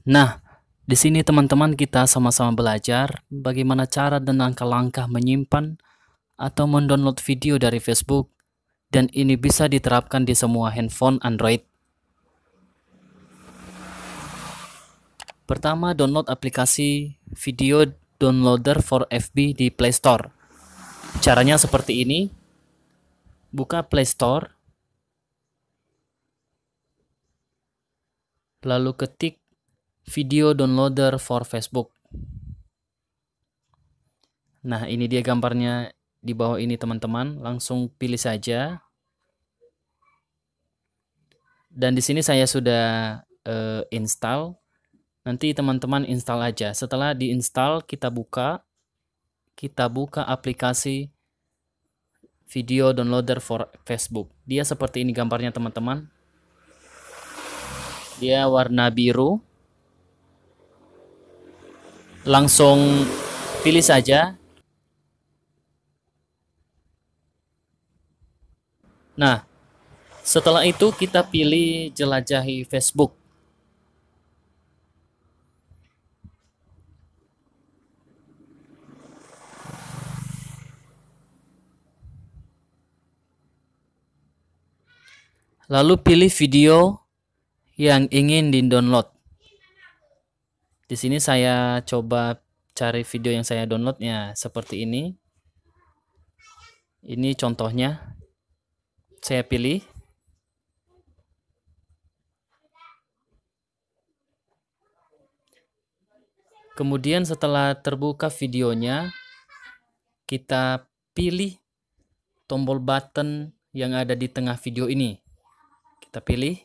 Nah, di sini teman-teman kita sama-sama belajar bagaimana cara dan langkah-langkah menyimpan atau mendownload video dari Facebook, dan ini bisa diterapkan di semua handphone Android. Pertama, download aplikasi video downloader for FB di Play Store. Caranya seperti ini. Buka Play Store, lalu ketik video downloader for Facebook. Nah, ini dia gambarnya di bawah ini teman-teman, langsung pilih saja. Dan di sini saya sudah install. Nanti teman-teman install aja. Setelah diinstal, kita buka aplikasi video downloader for Facebook. Dia seperti ini gambarnya teman-teman. Dia warna biru. Langsung pilih saja. Nah, setelah itu kita pilih jelajahi Facebook. Lalu pilih video yang ingin di-download. Di sini saya coba cari video yang saya downloadnya seperti ini. Ini contohnya. Saya pilih. Kemudian setelah terbuka videonya, kita pilih tombol button yang ada di tengah video ini. Kita pilih.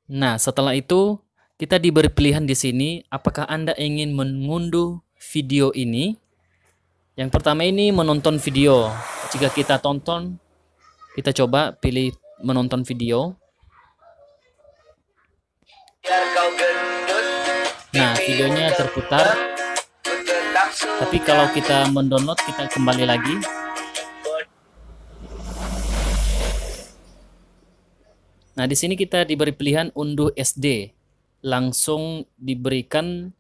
Nah, setelah itu kita diberi pilihan di sini, apakah Anda ingin mengunduh video ini? Yang pertama ini menonton video. Jika kita tonton, kita coba pilih menonton video. Nah, videonya terputar. Tapi kalau kita mendownload, kita kembali lagi. Nah, di sini kita diberi pilihan unduh SD. Langsung diberikan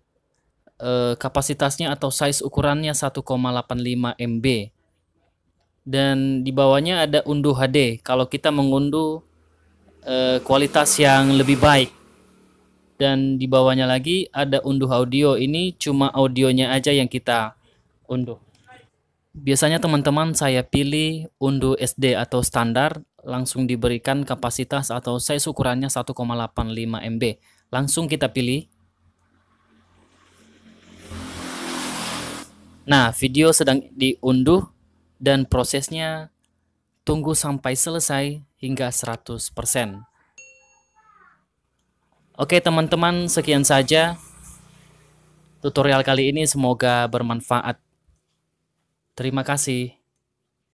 kapasitasnya atau size ukurannya 1,85 MB. Dan di bawahnya ada unduh HD. Kalau kita mengunduh kualitas yang lebih baik. Dan di bawahnya lagi ada unduh audio. Ini cuma audionya aja yang kita unduh. Biasanya teman-teman saya pilih unduh SD atau standar, langsung diberikan kapasitas atau size ukurannya 1,85 MB. Langsung kita pilih. Nah, video sedang diunduh dan prosesnya tunggu sampai selesai hingga 100%. Oke teman-teman, sekian saja tutorial kali ini, semoga bermanfaat. Terima kasih.